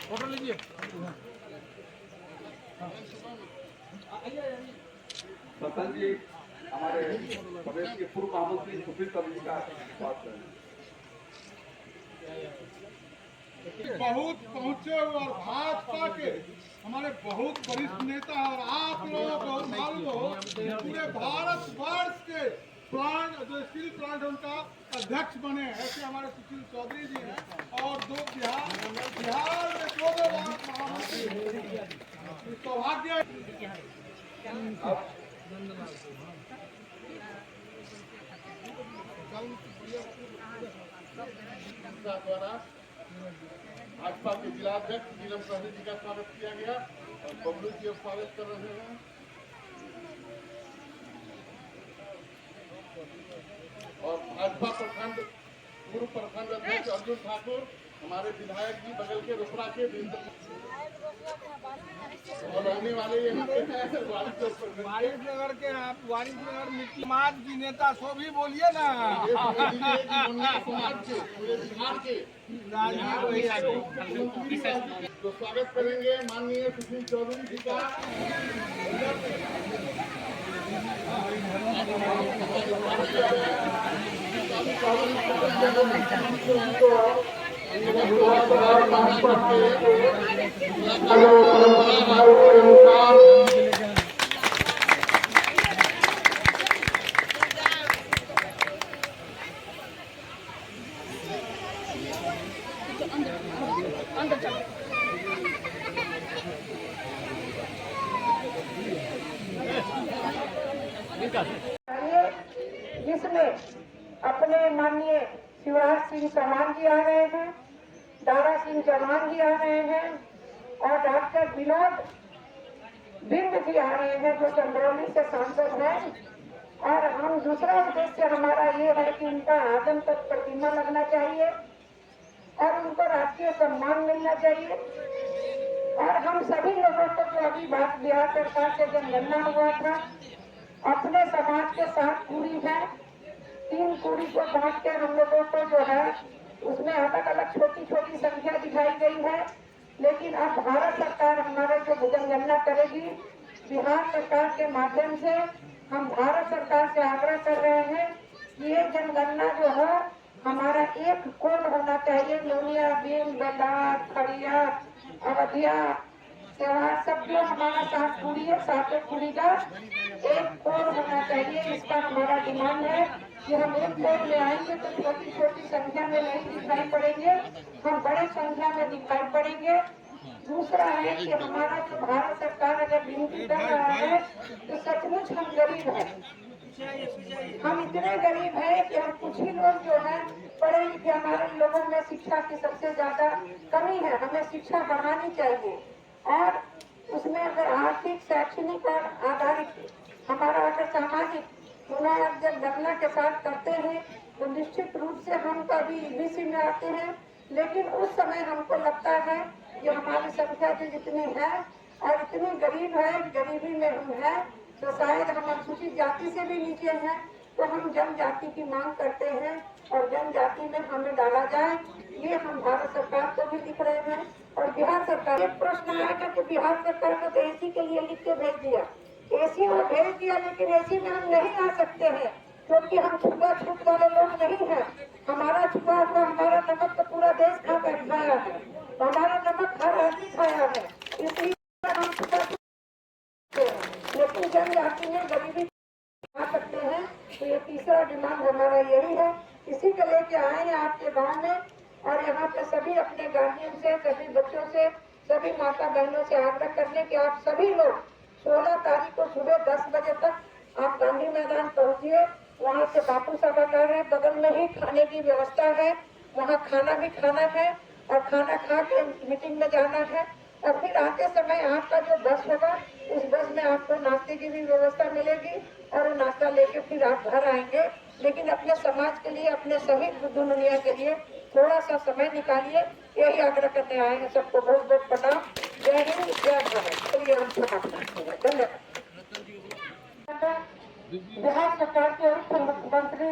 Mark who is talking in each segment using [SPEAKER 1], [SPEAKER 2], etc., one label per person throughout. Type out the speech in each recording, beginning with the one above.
[SPEAKER 1] Photo लीजिए।
[SPEAKER 2] सतन जी हमारे प्रदेश के पूर्व महामंत्री सुप्रीम कमेटी का बात करें।
[SPEAKER 3] बहुत पहुंचे और भाजपा के हमारे बहुत वरिष्ठ नेता और आप लोगों को मालूम हो पूरे भारत वर्ष के प्लांट जो स्टील प्लांट उनका अध्यक्ष बने ऐसे हमारे सुशील चौधरी जी हैं और दो बिहार में दो बार महामंत्री सौभाग्य द्वारा भाजपा के जिलाध्यक्ष नीलम सहनी जी का स्वागत किया गया और बबलू जी स्वागत कर रहे हैं और भाजपा प्रखंड पूर्व प्रखंड अध्यक्ष अर्जुन ठाकुर हमारे विधायक जी बगल के रुपड़ा के और रहने वाले
[SPEAKER 1] वारिसनगर के आप वारिसनगर मिट्टी समाज की नेता सो भी बोलिए ना
[SPEAKER 3] समाज के पूरे बिहार के तो स्वागत करेंगे माननीय सुशील चौधरी जी का
[SPEAKER 4] जिसमें अपने माननीय शिवराज सिंह चौहान जी आ रहे हैं, दारा सिंह चौहान जी आ रहे हैं और डॉक्टर विनोद बिंद जी आ रहे हैं जो चंद्रौली से सांसद हैं। और हम दूसरा उद्देश्य हमारा ये है कि उनका आदम तक प्रतिमा लगना चाहिए और उनको राष्ट्रीय सम्मान मिलना चाहिए। और हम सभी लोगों को जो अभी बात बिहार सरकार से जनगणना हुआ था अपने समाज के 7 कुड़ी है, 3 कुड़ी को बांट के हम लोगों को जो है उसमें अलग अलग छोटी छोटी संख्या दिखाई गई है। लेकिन अब भारत सरकार हमारे जो जनगणना करेगी बिहार सरकार के माध्यम से हम भारत सरकार से आग्रह कर रहे हैं कि ये जनगणना जो है हमारा एक कोड होना चाहिए। नोनिया बीन बेलार खड़िया अवधिया त्योहार सब जो हमारा 7 कुड़ी है 7 कुड़ी का एक कोड होना चाहिए। इसका हमारा डिमांड है कि हम एक कोड ले आएंगे तो छोटी छोटी संख्या में नहीं दिखाई पड़ेंगे, हम बड़े संख्या में दिखाई पड़ेंगे। दूसरा है कि हमारा जो भारत सरकार अगर गिनती कर रहा है तो सचमुच हम गरीब हैं। हम इतने गरीब हैं कि हम कुछ ही लोग जो है पढ़े लिखे हमारे लोगों में शिक्षा की सबसे ज्यादा कमी है। हमें शिक्षा बढ़ानी चाहिए और उसमें अगर आर्थिक शैक्षणिक और आधारित हमारा अगर सामाजिक पुनः जब गणना के साथ करते हैं तो निश्चित रूप से हम कभी ईबीसी में आते हैं। लेकिन उस समय हमको लगता है कि हमारी संख्या जो जितनी है और इतनी गरीब है, गरीबी में हम हैं तो शायद हम अनुसूचित जाति से भी नीचे हैं तो हम जनजाति की मांग करते हैं और जनजाति में हमें डाला जाए। ये हम भारत सरकार को भी लिख रहे हैं और बिहार सरकार एक प्रश्न आया था कि बिहार सरकार को तो एसी के लिए लिख के भेज दिया, एसी में भेज दिया लेकिन एसी में हम नहीं आ सकते हैं क्योंकि हम छुआछूत वाले लोग नहीं हैं। हमारा छुआ हुआ हमारा नमक तो पूरा देश खा कर खाया है, हमारा नमक हर आदमी खाया है, इसलिए हम छुआछूत लेकिन जनजाति में गरीबी आ सकते हैं। तो ये तीसरा डिमांड हमारा यही है, इसी को लेके आए हैं आपके गाँव में और यहाँ पे सभी अपने गार्जियन से सभी बच्चों से सभी माता बहनों से आग्रह करने कि आप सभी लोग 16 तारीख को सुबह 10 बजे तक आप गांधी मैदान पहुँचिए। वहाँ से बापू सभागार है, बगल में ही खाने की व्यवस्था है, वहाँ खाना भी खाना है और खाना खा के मीटिंग में जाना है। और फिर आते समय आपका जो बस होगा उस बस में आपको नाश्ते की भी व्यवस्था मिलेगी और नाश्ता लेके फिर आप घर आएंगे। लेकिन अपने समाज के लिए अपने सभी दुनिया के लिए थोड़ा सा समय निकालिए, यही आग्रह करने आए हैं। सबको बहुत बहुत प्रणाम। जय हिंद जय भारत। चलिए हम समाप्त करते हैं। धन्यवाद। बिहार सरकार के उप मुख्यमंत्री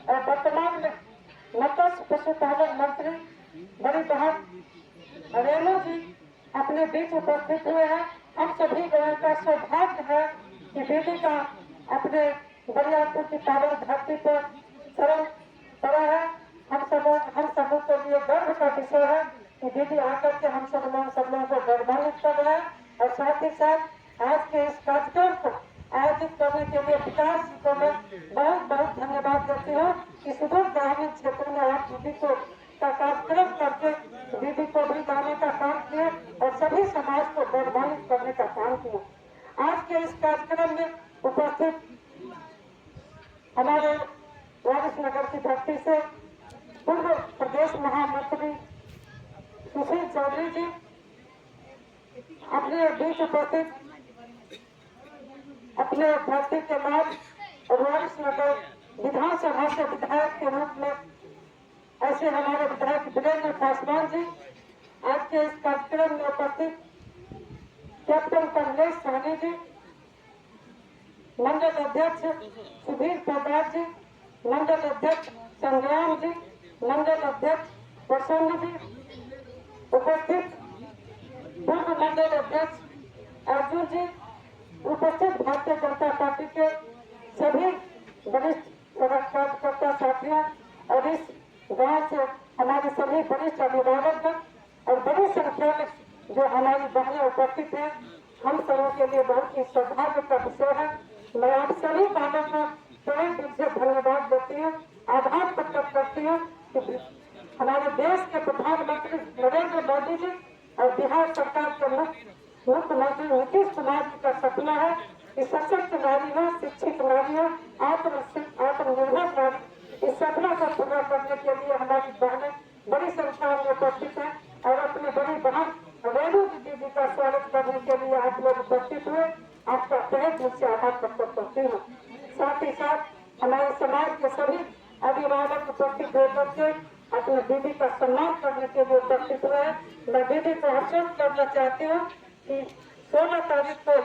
[SPEAKER 4] और वर्तमान में मत्स्य पशुपालन मंत्री बड़ी बहन रेणु जी अपने बीच उपस्थित हुए हैं। हम सभी लोगों का सौभाग्य है कि दीदी का अपने बरियारपुर की पावन धरती पर चरण पड़ा है। हम सबों के लिए गर्व का विषय है कि दीदी आकर के हम सब लोगों को गौरवान्वित कर रहे हैं। और साथ ही साथ आज के इस कार्यक्रम को आयोजित करने के लिए विकास जी को मैं बहुत बहुत धन्यवाद देती हूँ कि सुदूर ग्रामीण क्षेत्र में आप दीदी को का कार्यक्रम करके दीदी को भी लाने का काम किया और सभी समाज को गौरवान्वित करने का काम किया। आज के इस कार्यक्रम में उपस्थित हमारे वारिस नगर की धरती से पूर्व प्रदेश महामंत्री सुशील चौधरी जी अपने बीच उपस्थित अपने धरती के बाद वारिस नगर विधानसभा से विधायक के रूप में ऐसे हमारे विधायक वीरेंद्र पासवान जी आज के इस कार्यक्रम में उपस्थित कैप्टन कमलेश सहनी जी, मंडल अध्यक्ष सुधीर प्रसाद जी, मंडल अध्यक्ष संग्राम जी, मंडल अध्यक्ष प्रसन्न जी, उपस्थित पूर्व मंडल अध्यक्ष अर्जुन जी, उपस्थित भारतीय जनता पार्टी के सभी वरिष्ठ कार्यकर्ता साथियों और इस गांव से हमारे सभी वरिष्ठ अभिभावक और बड़ी संख्या में जो हमारी बहनें उपस्थित हैं, हम सबों के लिए बहुत ही सौभाग्य का विषय है। मैं आप सभी बहनों को तहे दिल से धन्यवाद देती हूँ, आभार प्रकट करती हूँ कि हमारे देश के प्रधानमंत्री नरेंद्र मोदी जी और बिहार सरकार के मुख्यमंत्री नीतीश कुमार जी का सपना है कि सशक्त नारी हो, शिक्षित नारी हो, आत्मनिर्भर नारी, इस सपना को पूरा करने के लिए हमारी बहनें बड़ी संख्या में उपस्थित हैं और अपनी बड़ी बहन रेणु दीदी का स्वागत करने के लिए आप लोग उपस्थित हुए। आपका तहे दिल से आभार प्रकट करती हूँ। साथ ही साथ हमारे समाज के सभी अभिभावक उपस्थित होकर के अपनी दीदी का सम्मान करने के लिए उपस्थित हुए। मैं दीदी को आश्वस्त करना चाहती हूँ कि 16 तारीख को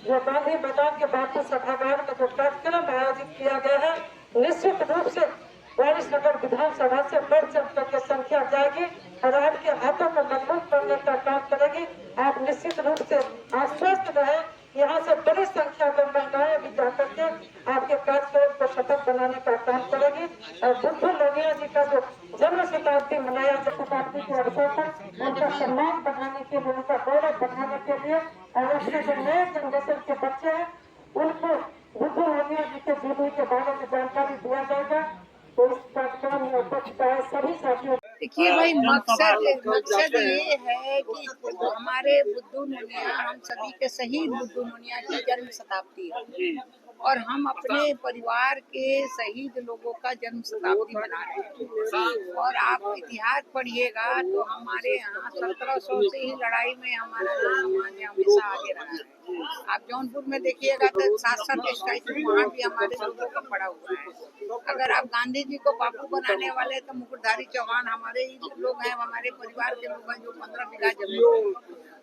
[SPEAKER 4] जो गांधी मैदान के बापू सभागार में जो कार्यक्रम आयोजित किया गया है, निश्चित रूप से वारिस नगर विधानसभा से बढ़ चढ़ करके संख्या जाएगी और आपके हाथों को मजबूत करने का काम करेगी। आप निश्चित रूप से आश्वस्त रहे। यहाँ से बड़ी संख्या में महिलाएं भी जाकर के आपके कार्यक्रम को सफल बनाने का काम करेगी। और बुद्धू लोहिया जी का जो जन्म शताब्दी मनाया शताब्दी के अवसर पर उनका सम्मान बढ़ाने के लिए, उनका गौरव बढ़ाने के लिए और उसके जो नए जनरेशन के बच्चे हैं उनको बुद्धू लोहिया जी के जीवन के बारे में जानकारी दिया जाएगा। तो इस कार्यक्रम में उपस्थित आए सभी साथियों।
[SPEAKER 5] देखिए भाई, मकसद ये है कि हमारे बुद्धू नोनिया, हम सभी के शहीद बुद्धू नोनिया की जन्म शताब्दी है और हम अपने परिवार के शहीद लोगों का जन्म शताब्दी मना रहे हैं। और आप इतिहास पढ़िएगा तो हमारे यहाँ 1700 से ही लड़ाई में हमारा समाज हमेशा आगे रहा है। आप जौनपुर में देखिएगा तो 7-7 स्टैचू वहाँ भी हमारे लोगों का पड़ा हुआ है। अगर आप गांधी जी को बापू बनाने वाले तो मुकुटधारी चौहान हमारे ही लोग हैं, हमारे परिवार के लोग हैं जो 15 बीघा जमीन।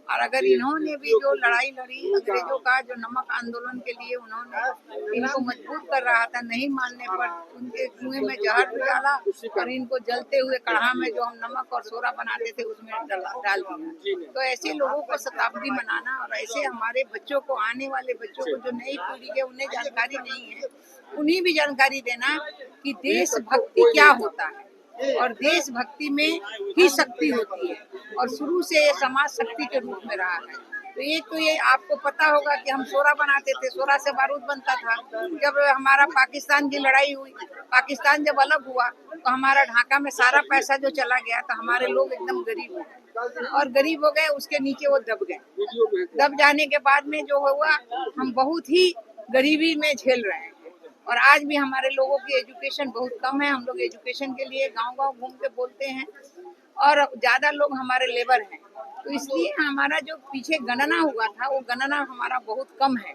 [SPEAKER 5] और अगर इन्होंने भी जो लड़ाई लड़ी अंग्रेजों का, जो नमक आंदोलन के लिए उन्होंने इनको मजबूर कर रहा था, नहीं मानने पर उनके कुएं में जहर भी डाला और इनको जलते हुए कढ़ा में जो हम नमक और सोरा बनाते थे उसमें डाल दिया। तो ऐसे लोगों को शताब्दी मनाना और ऐसे हमारे बच्चों को, आने वाले बच्चों को, जो नई पीढ़ी है उन्हें जानकारी नहीं है, उन्हें भी जानकारी देना कि देशभक्ति क्या होता है और देशभक्ति में ही शक्ति होती है और शुरू से ये समाज शक्ति के रूप में रहा है। तो एक तो ये आपको पता होगा कि हम सोरा बनाते थे, सोरा से बारूद बनता था। जब हमारा पाकिस्तान की लड़ाई हुई, पाकिस्तान जब अलग हुआ तो हमारा ढाका में सारा पैसा जो चला गया तो हमारे लोग एकदम गरीब हो गए और गरीब हो गए, उसके नीचे वो दब गए। दब जाने के बाद में जो हुआ, हम बहुत ही गरीबी में झेल रहे हैं और आज भी हमारे लोगों की एजुकेशन बहुत कम है। हम लोग एजुकेशन के लिए गांव-गांव घूम के बोलते हैं और ज्यादा लोग हमारे लेबर हैं। तो इसलिए हमारा जो पीछे गणना हुआ था वो गणना हमारा बहुत कम है।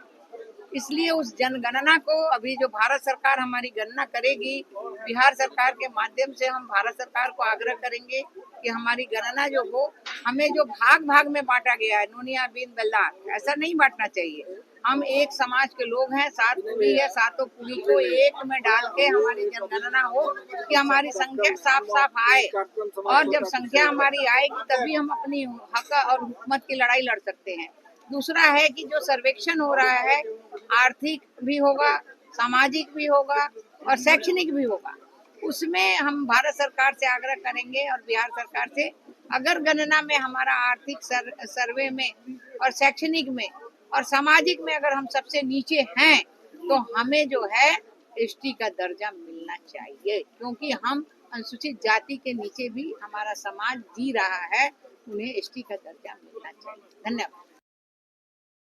[SPEAKER 5] इसलिए उस जनगणना को अभी जो भारत सरकार हमारी गणना करेगी, बिहार सरकार के माध्यम से हम भारत सरकार को आग्रह करेंगे कि हमारी गणना जो हो, हमें जो भाग भाग में बांटा गया है, नोनिया, बीन, बेल्लार, ऐसा नहीं बांटना चाहिए। हम एक समाज के लोग हैं, 7 पीढ़ी है, 7 पीढ़ी को एक में डाल के हमारी जनगणना हो कि हमारी संख्या साफ साफ आए, और जब संख्या हमारी आएगी तभी हम अपनी हक और हुकूमत की लड़ाई लड़ सकते हैं। दूसरा है कि जो सर्वेक्षण हो रहा है, आर्थिक भी होगा, सामाजिक भी होगा और शैक्षणिक भी होगा, उसमें हम भारत सरकार से आग्रह करेंगे और बिहार सरकार से, अगर गणना में हमारा आर्थिक सर्वे में और शैक्षणिक में और सामाजिक में अगर हम सबसे नीचे हैं तो हमें जो है एसटी का दर्जा मिलना चाहिए, क्योंकि हम अनुसूचित जाति के नीचे भी हमारा समाज जी रहा है, उन्हें एसटी का दर्जा मिलना चाहिए। धन्यवाद।